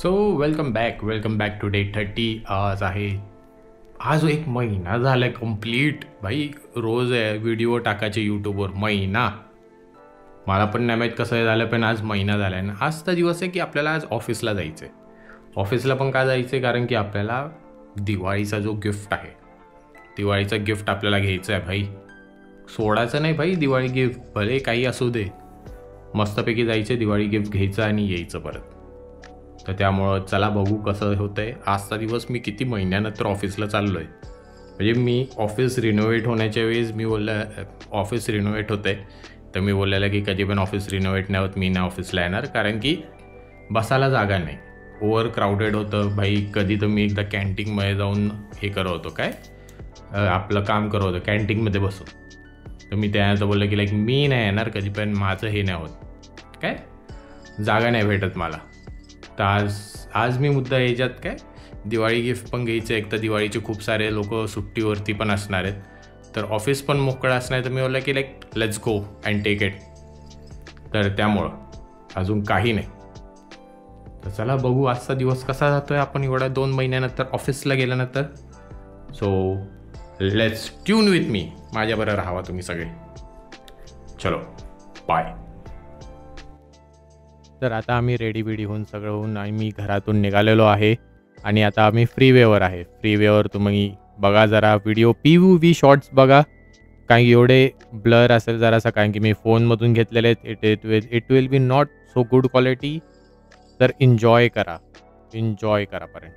So welcome back to day 30. आज एक महिना झाला आहे कंप्लीट. भाई रोज आहे व्हिडिओ टाकायचे यूट्यूबवर. महिना मला पण नाही माहीत कसं झालं, पण आज महिना झाला आहे. आजचा दिवस आहे की आपल्याला आज ऑफिसला जायचं आहे. ऑफिसला पण का जायचं आहे? कारण की आपल्याला दिवाळीचा जो गिफ्ट आहे, दिवाळीचा गिफ्ट आपल्याला घ्यायचं आहे. भाई सोडायचं नाही भाई, दिवाळी गिफ्ट भले काही असू दे, मस्तपैकी जायचं, दिवाळी गिफ्ट घ्यायचं आणि यायचं परत. तर त्यामुळं चला बघू कसं होतं आहे. आजचा दिवस मी किती महिन्यानंतर ऑफिसला चाललो आहे. म्हणजे मी ऑफिस रिनोव्हेट होण्याच्या वेळेस मी ऑफिस रिनोव्हेट होतं आहे, तर मी बोललेलं की कधी पण ऑफिस रिनोव्हेट नाही होत, मी नाही ऑफिसला येणार. कारण की बसायला जागा नाही, ओव्हर क्राऊडेड होतं. भाई कधी तर मी एकदा कॅन्टीनमध्ये जाऊन हे करत होतो, काय आपलं काम करत होतं कॅन्टीनमध्ये बसून. तर मी त्यानंतर बोललं की लाईक मी नाही येणार कधी पण, माझं हे नाही होत, काय जागा नाही भेटत मला. तर आज मी मुद्दा याच्यात काय दिवाळी गिफ्ट पण घ्यायचं. एक तर दिवाळीचे खूप सारे लोक सुट्टीवरती पण असणार आहेत, तर ऑफिस पण मोकळं असणार आहे. तर मी बोललं की like let's go and take it. तर त्यामुळं अजून काही नाही. तर चला बघू आजचा दिवस कसा जातो आहे. आपण एवढ्या 2 महिन्यानंतर ऑफिसला गेल्यानंतर. So let's tune with me, माझ्याबरोबर राहावा तुम्ही सगळे. चलो बाय. तर आता आम्ही रेडी होऊन सगळं होऊन आम्ही घरातून निघालेलो आहे आणि आता आम्ही फ्रीवेवर आहे. फ्रीवेवर तुम्ही बघा जरा व्हिडिओ POV शॉर्ट्स बघा, कारण एवढे ब्लर असेल जरासा, कारण की मी फोनमधून घेतलेले आहेत. It will be not so good quality. तर एन्जॉय करा पर्यंत.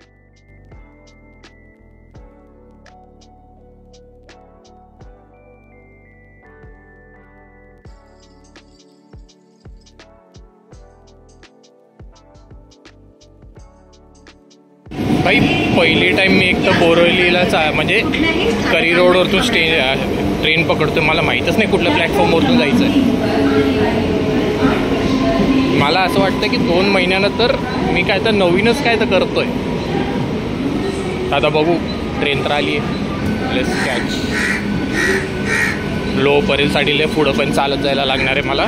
भाई पहिली टाईम मी एक तर बोरिवलीलाच म्हणजे करी रोडवरतून ट्रेन पकडतो. मला माहीतच नाही कुठल्या प्लॅटफॉर्मवरतून जायचं आहे. मला असं वाटतं की 2 महिन्यानंतर मी काय तर नवीनच काय तर करतो आहे. आता बघू, ट्रेन तर आली आहे. Let's catch. लो परेलसाठी लय पुढं पण चालत जायला लागणार आहे मला.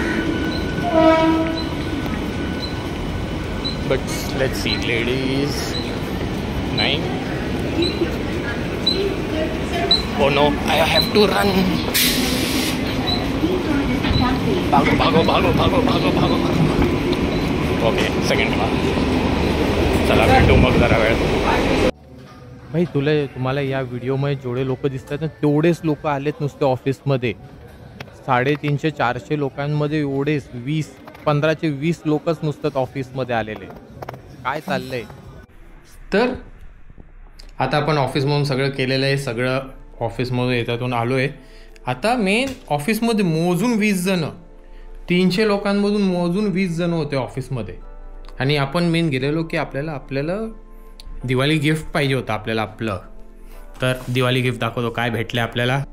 But let's see ladies. नाही, oh no, I have to run. भागो. Okay, second. चला भेटू मग जरा वेळ. भाई तुम्हाला या व्हिडिओमध्ये जेवढे लोक दिसतात ना, तेवढेच लोक आलेत नुसते ऑफिसमध्ये. 350-400 लोकांमध्ये एवढेच 15चे 20 लोकच नुसतं ऑफिसमध्ये आलेले. काय चाललंय? तर आता आपण ऑफिसमधून सगळं केलेलं आहे. सगळं ऑफिसमधून याच्यातून आलो आहे. आता मेन ऑफिसमध्ये मोजून 20 जणं, 300 लोकांमधून मोजून 20 जणं होते ऑफिसमध्ये. आणि आपण मेन गेलेलो की आपल्याला दिवाळी गिफ्ट पाहिजे होतं आपल्याला आपलं. तर दिवाळी गिफ्ट दाखवतो काय भेटले आपल्याला.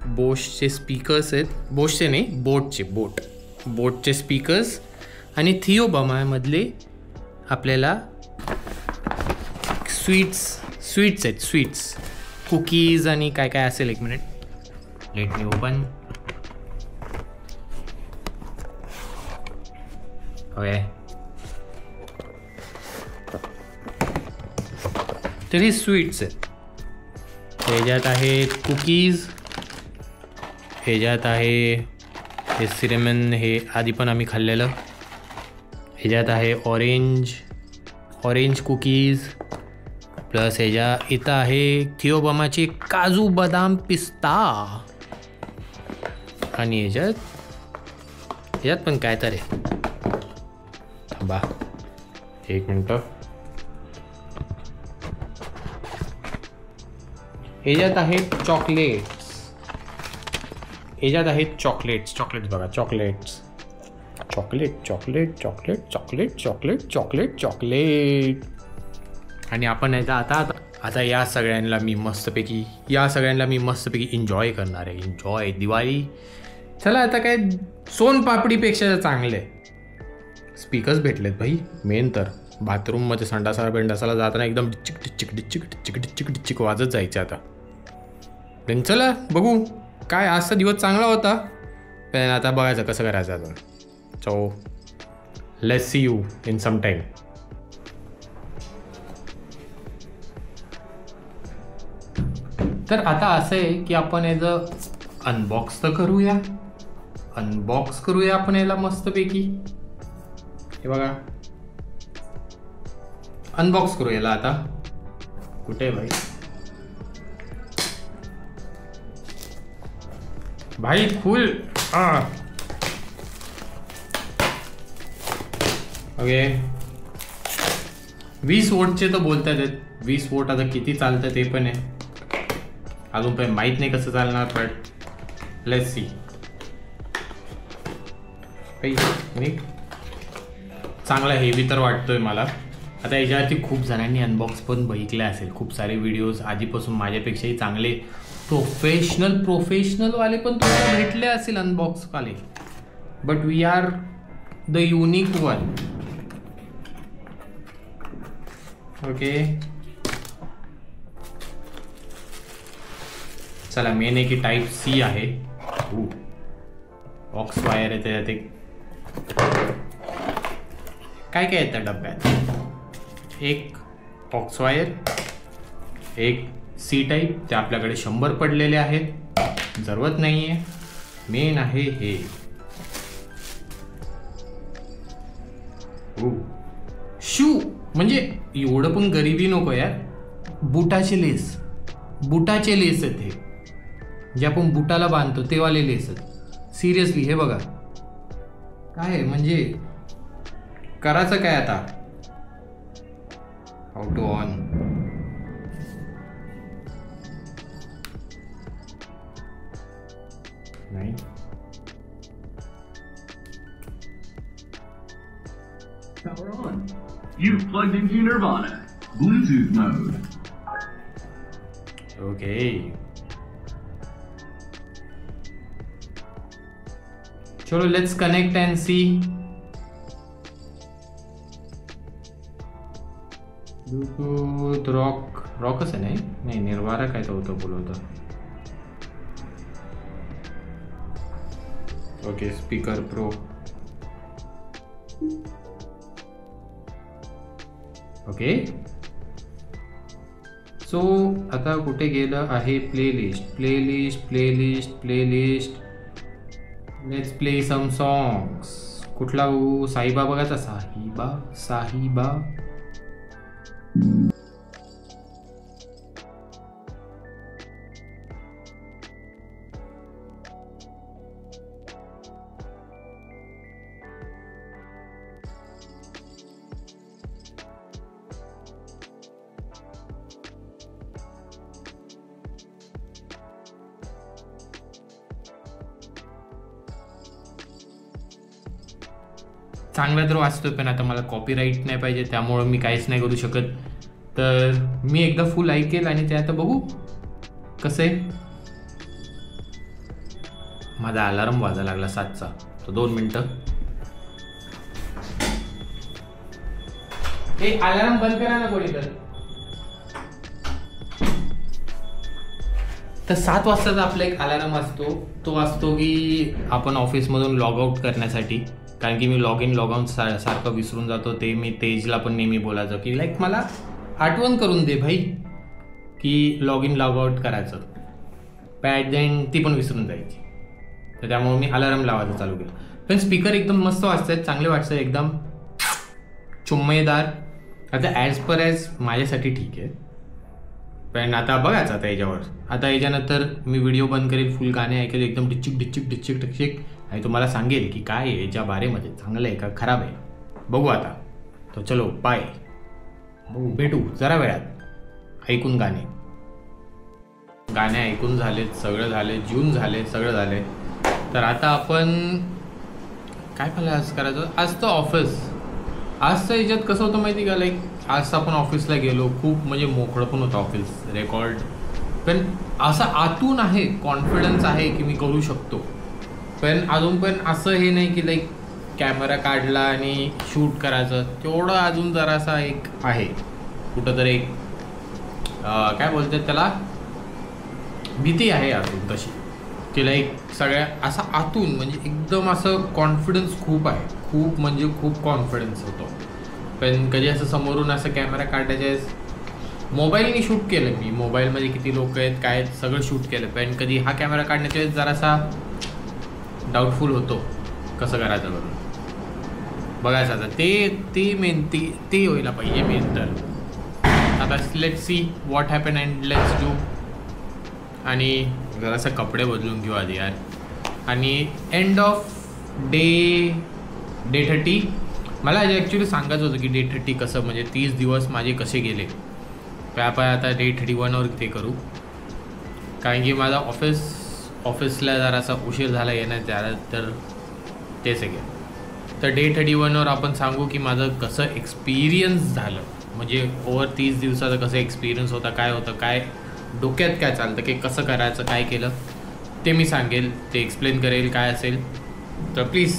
बोशचे स्पीकर्स आहेत. बोशचे नाही, बोटचे स्पीकर्स. आणि थिओबामामधले आपल्याला स्वीट्स आहेत. स्वीट्स, कुकीज आणि काय काय असेल. एक minute, let me open. Okay, तर हे स्वीट्स आहेत. ह्याच्यात आहेत कुकीज, ह्याच्यात आहे हे सिनेमन, हे आधी पण आम्ही खाल्लेलं. ह्याच्यात आहे ऑरेंज कुकीज. प्लस इथं आहे थिओबामाचे काजू बदाम पिस्ता. आणि ह्याच्यात पण काय तर आहे. थांबा एक मिनटं. ह्याच्यात आहेत चॉकलेट्स. बघा, चॉकलेट. आणि आपण आता या सगळ्यांना मी मस्तपैकी एन्जॉय करणार आहे. एन्जॉय दिवाळी. चला आता काय सोनपापडीपेक्षा चांगले स्पीकर्स भेटलेत भाई. मेन तर बाथरूममध्ये संडासाला जाताना एकदम डिचिक वाजत जायचं आता. पण चला बघू काय, आजचा दिवस चांगला होता. पण आता बघायचं कसं करायचं आता. So let's see you in some time. तर आता असं आहे की आपण याचं अनबॉक्स तर करूया. अनबॉक्स करूया आपण याला मस्तपैकी. हे बघा, अनबॉक्स करू याला आता. कुठे भाई? भाई फुल. ओके, 20 वोल्टचे तर बोलतात आहेत. 20 वोल्ट आता किती चालतं ते पण आहे, अजून पण माहीत नाही कसं चालणार, बट लेट्स सी. मी चांगला हेवी तर वाटतोय मला. आता याच्यावरती खूप जणांनी अनबॉक्स पण बघितले असेल, खूप सारे व्हिडिओज आधीपासून माझ्यापेक्षाही चांगले प्रोफेशनलवाले पण तुम्हाला भेटले असेल अनबॉक्सवाले, but we are the unique one. Okay, चला, मेन आहे की टाईप सी आहे. ऑक्स वायर आहे त्याच्यात. एक काय काय येतं डब्यात? एक ऑक्स वायर, एक सी टाईप, ते आपल्याकडे 100 पडलेले आहेत, जरूरत नाही आहे. मेन आहे हे शू. म्हणजे एवढं पण गरिबी नको यार. बुटाचे लेस आहेत हे, जे आपण बुटाला बांधतो तेवाले लेस आहेत. सिरियसली हे बघा काय म्हणजे करायचं काय आता. How to on. नाही, power on. You've plugged into Nirvana. Bluetooth mode. Okay. चलो, let's connect and see. Bluetooth रॉकच आहे. नाही, निर्वारा काय तो होतं बोलवतं. Okay, speaker pro. Okay, so आता कुठे गेलं आहे playlist. Let's play some songs. कुठला साहिबा बघायचा. साहिबा. चांगला तर वाचतोय, पण आता मला कॉपीराईट नाही पाहिजे, त्यामुळं मी काहीच नाही करू शकत. तर मी एकदा फुल ऐकेल आणि ते आता बघू कसं आहे. माझा अलार्म वाजायला लागला 7चा, तो 2 मिनटं. हे अलार्म बंद करा ना कोणी तर 7 वाजताचा आपला एक अलार्म असतो. तो असतो की आपण ऑफिसमधून लॉग आउट करण्यासाठी, कारण की मी लॉग इन लॉग आउट सारखं विसरून जातो. ते मी तेजला पण नेहमी बोलायचं की लाईक मला आठवण करून दे भाई की लॉग इन लॉग आउट करायचं. पॅट देन ती पण विसरून जायची, तर त्यामुळे मी अलार्म लावायचं चालू केलं. पण स्पीकर एकदम मस्त वाजतात, चांगले वाटतात, एकदम चुम्मेदार. आता ॲज पर ॲज माझ्यासाठी ठीक आहे, पण आता बघायचं आता याच्यावर. आता याच्यानंतर मी व्हिडिओ बंद करेल, फुल गाणे ऐकेल, एकदम डिचिक आणि तुम्हाला सांगेल की काय आहे याच्या बारेमध्ये, चांगलं आहे का खराब आहे, बघू आता. तो चलो बाय, भेटू जरा वेळात. ऐकून गाणे ऐकून झालेत, सगळं झाले, जून झाले, सगळं झाले. तर आता आपण काय मला आज करायचं. आज तर ऑफिस, आजचं याच्यात कसं होतं माहिती का, लाईक आज आपण ऑफिसला गेलो, खूप म्हणजे मोकळं पण होतं ऑफिस, रेकॉर्ड पण असं आतून आहे, कॉन्फिडन्स आहे की मी करू शकतो. पण अजून पण असं हे नाही की लाईक कॅमेरा काढला आणि शूट करायचं, तेवढं अजून जरासा एक आहे कुठंतरी एक काय बोलतात त्याला, भीती आहे अजून तशी. की लाईक सगळ्या असं आतून म्हणजे एकदम असं कॉन्फिडन्स खूप आहे, खूप म्हणजे खूप कॉन्फिडन्स होतो. पण कधी असं समोरून असं कॅमेरा काढायच्या वेळेस मोबाईलने शूट केलं मी, मोबाईलमध्ये किती लोक आहेत काय आहेत सगळं शूट केलं, पण कधी हा कॅमेरा काढण्याच्या वेळेस जरासा डाऊटफुल होतो कसं करायचं करून. बघायचं आता ते मेन ते व्हायला पाहिजे मेन. तर आता let's see what happen and let's do. आणि जरासं कपडे बदलून घेऊ आधी यार. आणि एंड ऑफ डे 30 मला ॲक्च्युली सांगायचं होतं की डे 30 कसं म्हणजे 30 दिवस माझे कसे गेले. आपण आता डे 31वर ते करू, कारण की माझा ऑफिसला जरासा उशीर झाला येण्यात झाला, तर तेच आहे. तर डे 31वर आपण सांगू की माझं कसं एक्सपिरियन्स झालं, म्हणजे ओव्हर 30 दिवसाचा कसं एक्सपिरियन्स होता, काय होतं, काय डोक्यात काय चालतं, की कसं करायचं, काय केलं ते मी सांगेल, ते एक्सप्लेन करेल काय असेल. तर प्लीज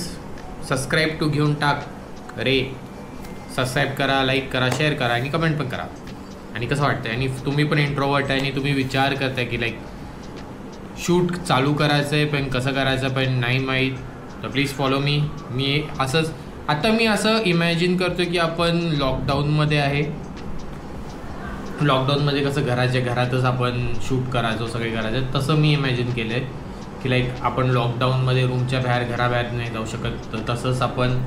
सबस्क्राईब टू घेऊन टाक रे. सबस्क्राईब करा, लाईक करा, शेअर करा आणि कमेंट पण करा. आणि कसं वाटतं, आणि तुम्ही पण इंट्रोवर्ट आहे आणि तुम्ही विचार करताय की लाईक शूट चालू करायचं आहे पण कसं करायचं पण नाही माहीत, तर प्लीज फॉलो मी असंच आता मी असं इमॅजिन करतो की आपण लॉकडाऊनमध्ये आहे. लॉकडाऊनमध्ये कसं घरातच आपण शूट करायचो, सगळे करायचं, तसं मी इमॅजिन केलं आहे की लाईक आपण लॉकडाऊनमध्ये रूमच्या बाहेर घराबाहेर नाही जाऊ शकत, तर तसंच आपण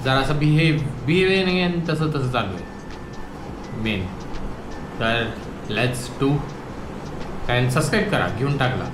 जरासं बिहेव नाही आणि तसं चालू आहे मेन. तर लेट्स डू. अँड सबस्क्राईब करा, घेऊन टाकला.